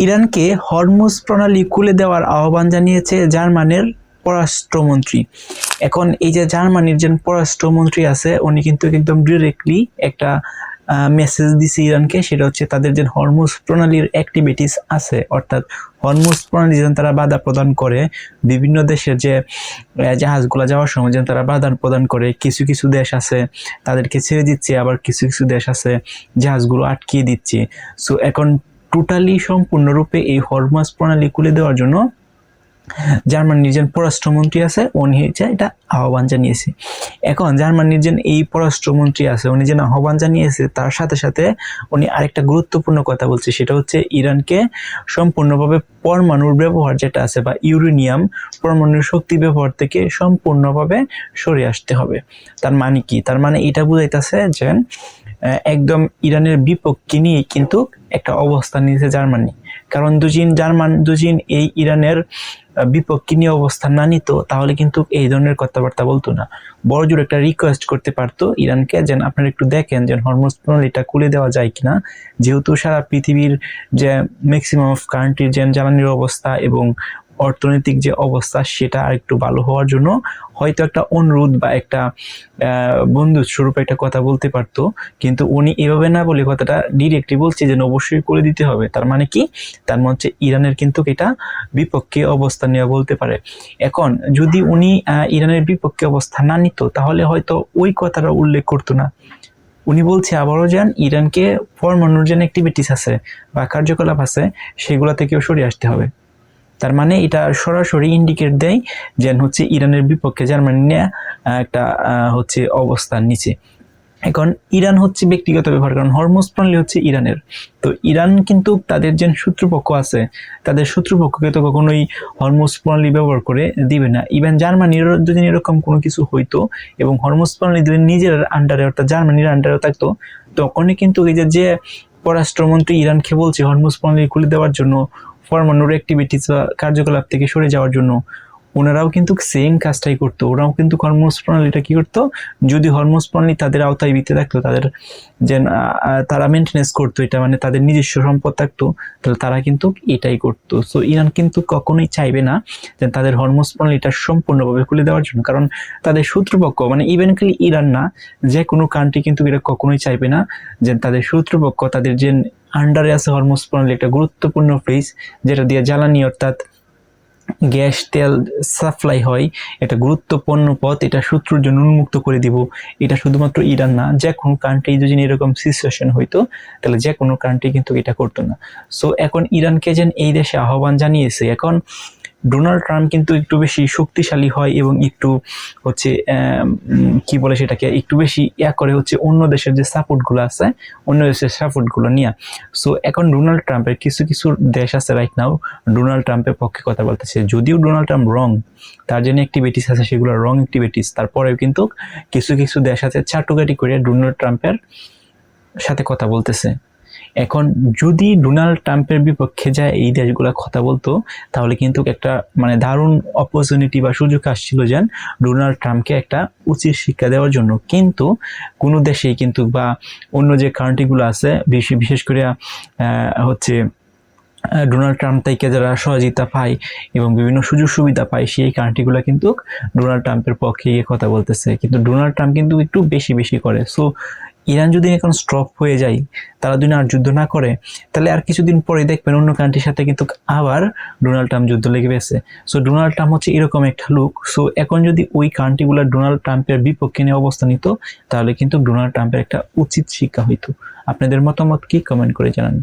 ইরানকে হরমুজ প্রণালী খুলে দেওয়ার আহ্বান জানিয়েছে জার্মানির পররাষ্ট্রমন্ত্রী। এখন এই যে জার্মানির যে পররাষ্ট্রমন্ত্রী আছে উনি কিন্তু একদম ডিরেক্টলি একটা মেসেজ দিছে ইরানকে, সেটা হচ্ছে তাদের যে হরমুজ প্রণালীর অ্যাক্টিভিটিস আছে, অর্থাৎ হরমুজ প্রণালী যেন তারা বাধা প্রদান করে, বিভিন্ন দেশের যে জাহাজগুলো যাওয়ার সময় যেন তারা বাধা প্রদান করে, কিছু কিছু দেশ আছে তাদেরকে ছেড়ে দিচ্ছে, আবার কিছু কিছু দেশ আছে জাহাজগুলো আটকিয়ে দিচ্ছে। সো এখন টোটালি সম্পূর্ণরূপে এই হরমুজ প্রণালী খুলে দেওয়ার জন্য জার্মানির যে পররাষ্ট্রমন্ত্রী আছে উনি হচ্ছে এটা আহ্বান জানিয়েছে। এখন জার্মানির যে এই পররাষ্ট্রমন্ত্রী আছে উনি যে আহ্বান জানিয়েছে তার সাথে সাথে উনি আরেকটা গুরুত্বপূর্ণ কথা বলছে, সেটা হচ্ছে ইরানকে সম্পূর্ণভাবে পরমাণুর ব্যবহার যেটা আছে বা ইউরেনিয়াম পরমাণুর শক্তি ব্যবহার থেকে সম্পূর্ণভাবে সরে আসতে হবে। তার মানে কি? তার মানে এটা বুঝাইতেছে যে একদম ইরানের বিপক্ষে নিয়ে কিন্তু একটা অবস্থান নিয়েছে জার্মানি। কারণ দুজিন এই ইরানের বিপক্ষে নিয়ে অবস্থান না নিত তাহলে কিন্তু এই ধরনের কথাবার্তা বলতো না। বড়জোর একটা রিকোয়েস্ট করতে পারতো ইরানকে, যেন আপনারা একটু দেখেন যে হরমুজ প্রণালীটা খুলে দেওয়া যায় কিনা, যেহেতু সারা পৃথিবীর যে ম্যাক্সিমাম অফ কান্ট্রির যে জ্বালানির অবস্থা এবং অর্থনৈতিক যে অবস্থা সেটা আরেকটু ভালো হওয়ার জন্য হয়তো একটা অনুরোধ বা একটা বন্ধু স্বরূপ একটা কথা বলতে পারতো, কিন্তু উনি এভাবে না বলে কথাটা ডিরেক্টলি বলছে যে অবশ্যই করে দিতে হবে। তার মানে কি? তার মানে হচ্ছে ইরানের কিন্তু এটা বিপক্ষে অবস্থান নেওয়া বলতে পারে। এখন যদি উনি ইরানের বিপক্ষে অবস্থান না নিত তাহলে হয়তো ওই কথাটা উল্লেখ করতো না। উনি বলছে আবারও যান ইরানকে পরমাণুর যে অ্যাক্টিভিটিস আছে বা কার্যকলাপ আছে সেগুলো থেকেও সরে আসতে হবে। তার মানে এটা সরাসরি ইন্ডিকেট দেয় যে হচ্ছে ইরানের বিপক্ষে জার্মানি নিয়ে একটা হচ্ছে অবস্থান নিচে। এখন ইরান হচ্ছে ব্যক্তিগত ব্যাপার, কারণ হরমুজ প্রণালী হচ্ছে ইরানের। তো ইরান কিন্তু তাদের যে শত্রুপক্ষ আছে তাদের শত্রুপক্ষকে তো কখনোই হরমুজ প্রণালী ব্যবহার করে দিবে না। ইভেন জার্মানির যদি এরকম কোনো কিছু হইতো এবং হরমুজ প্রণালী যদি নিজের আন্ডারে অর্থাৎ জার্মানির আন্ডারে থাকতো তখনই কিন্তু এই যে পররাষ্ট্রমন্ত্রী ইরানকে বলছে হরমুজ প্রণালী খুলে দেওয়ার জন্য, পরমাণুর অ্যাক্টিভিটিস বা কার্যকলাপ থেকে সরে যাওয়ার জন্য, ওনারাও কিন্তু সেম কাজটাই করতো। ওরাও কিন্তু হরমুজ প্রণালীটা কি করতো, যদি হরমুজ প্রণালী তাদের আওতায় ভিতরে থাকতো, তাদের যে তারা মেনটেনেন্স করতো, এটা মানে তাদের নিজস্ব সম্পদ থাকতো, তাহলে তারা কিন্তু এটাই করতো। সো ইরান কিন্তু কখনোই চাইবে না যে তাদের হরমুজ প্রণালীটা সম্পূর্ণভাবে খুলে দেওয়ার জন্য, কারণ তাদের শত্রুপক্ষ মানে ইভেনচুয়ালি ইরান না, যে কোনো কান্ট্রি কিন্তু এটা কখনোই চাইবে না যে তাদের শত্রুপক্ষ তাদের যে আন্ডারে আছে হরমুজ প্রণালী একটা গুরুত্বপূর্ণ ফেজ যেটা দিয়ে জ্বালানি অর্থাৎ গ্যাস তেল সাপ্লাই হয়, এটা গুরুত্বপূর্ণ পথ, এটা শত্রুর জন্য উন্মুক্ত করে দিব। এটা শুধুমাত্র ইরান না, যে কোনো কান্ট্রি যদি এরকম সিচুয়েশন হইতো তাহলে যে কোনো কান্ট্রি কিন্তু এটা করতো না। সো এখন ইরানকে যেন এই দেশে আহ্বান জানিয়েছে। এখন ডোনাল্ড ট্রাম্প কিন্তু একটু বেশি শক্তিশালী হয় এবং একটু হচ্ছে কি বলে সেটাকে একটু বেশি করে হচ্ছে অন্য দেশের যে সাপোর্টগুলো আছে অন্য দেশের সাপোর্টগুলো নিয়ে। সো এখন ডোনাল্ড ট্রাম্পের কিছু কিছু দেশ আছে রাইট নাও ডোনাল্ড ট্রাম্পের পক্ষে কথা বলতেছে, যদিও ডোনাল্ড ট্রাম্প রং, তার যে অ্যাক্টিভিটিস আছে সেগুলো রং অ্যাক্টিভিটিস, তারপরেও কিন্তু কিছু কিছু দেশ আছে চাটুকাটি করে ডোনাল্ড ট্রাম্পের সাথে কথা বলতেছে। এখন যদি ডোনাল্ড ট্রাম্পের বিপক্ষে যায় এই দেশগুলো কথা বলতো তাহলে কিন্তু একটা মানে দারুণ অপরচুনিটি বা সুযোগ আসছিল যেন ডোনাল্ড ট্রাম্পকে একটা উচিত শিক্ষা দেওয়ার জন্য। কিন্তু কোনো দেশেই কিন্তু বা অন্য যে কান্ট্রিগুলো আছে বিশেষ করে হচ্ছে ডোনাল্ড ট্রাম্প থেকে যারা সহযোগিতা পায় এবং বিভিন্ন সুযোগ সুবিধা পায় সেই কান্ট্রিগুলো কিন্তু ডোনাল্ড ট্রাম্পের পক্ষে গিয়ে কথা বলতেছে, কিন্তু ডোনাল্ড ট্রাম্প কিন্তু একটু বেশি বেশি করে। সো ইরান যদি এখন স্টপ হয়ে যায়, তারা যদি আর যুদ্ধ না করে তাহলে আর কিছুদিন পরে দেখবেন অন্য কান্ট্রির সাথে কিন্তু আবার ডোনাল্ড ট্রাম্প যুদ্ধ লেগে গেছে। সো ডোনাল্ড ট্রাম্প হচ্ছে এরকম একটা লোক। সো এখন যদি ওই কান্ট্রিগুলো ডোনাল্ড ট্রাম্পের বিপক্ষে নিয়ে অবস্থান নিত তাহলে কিন্তু ডোনাল্ড ট্রাম্পের একটা উচিত শিক্ষা হইতো। আপনাদের মতামত কি? কমেন্ট করে জানান।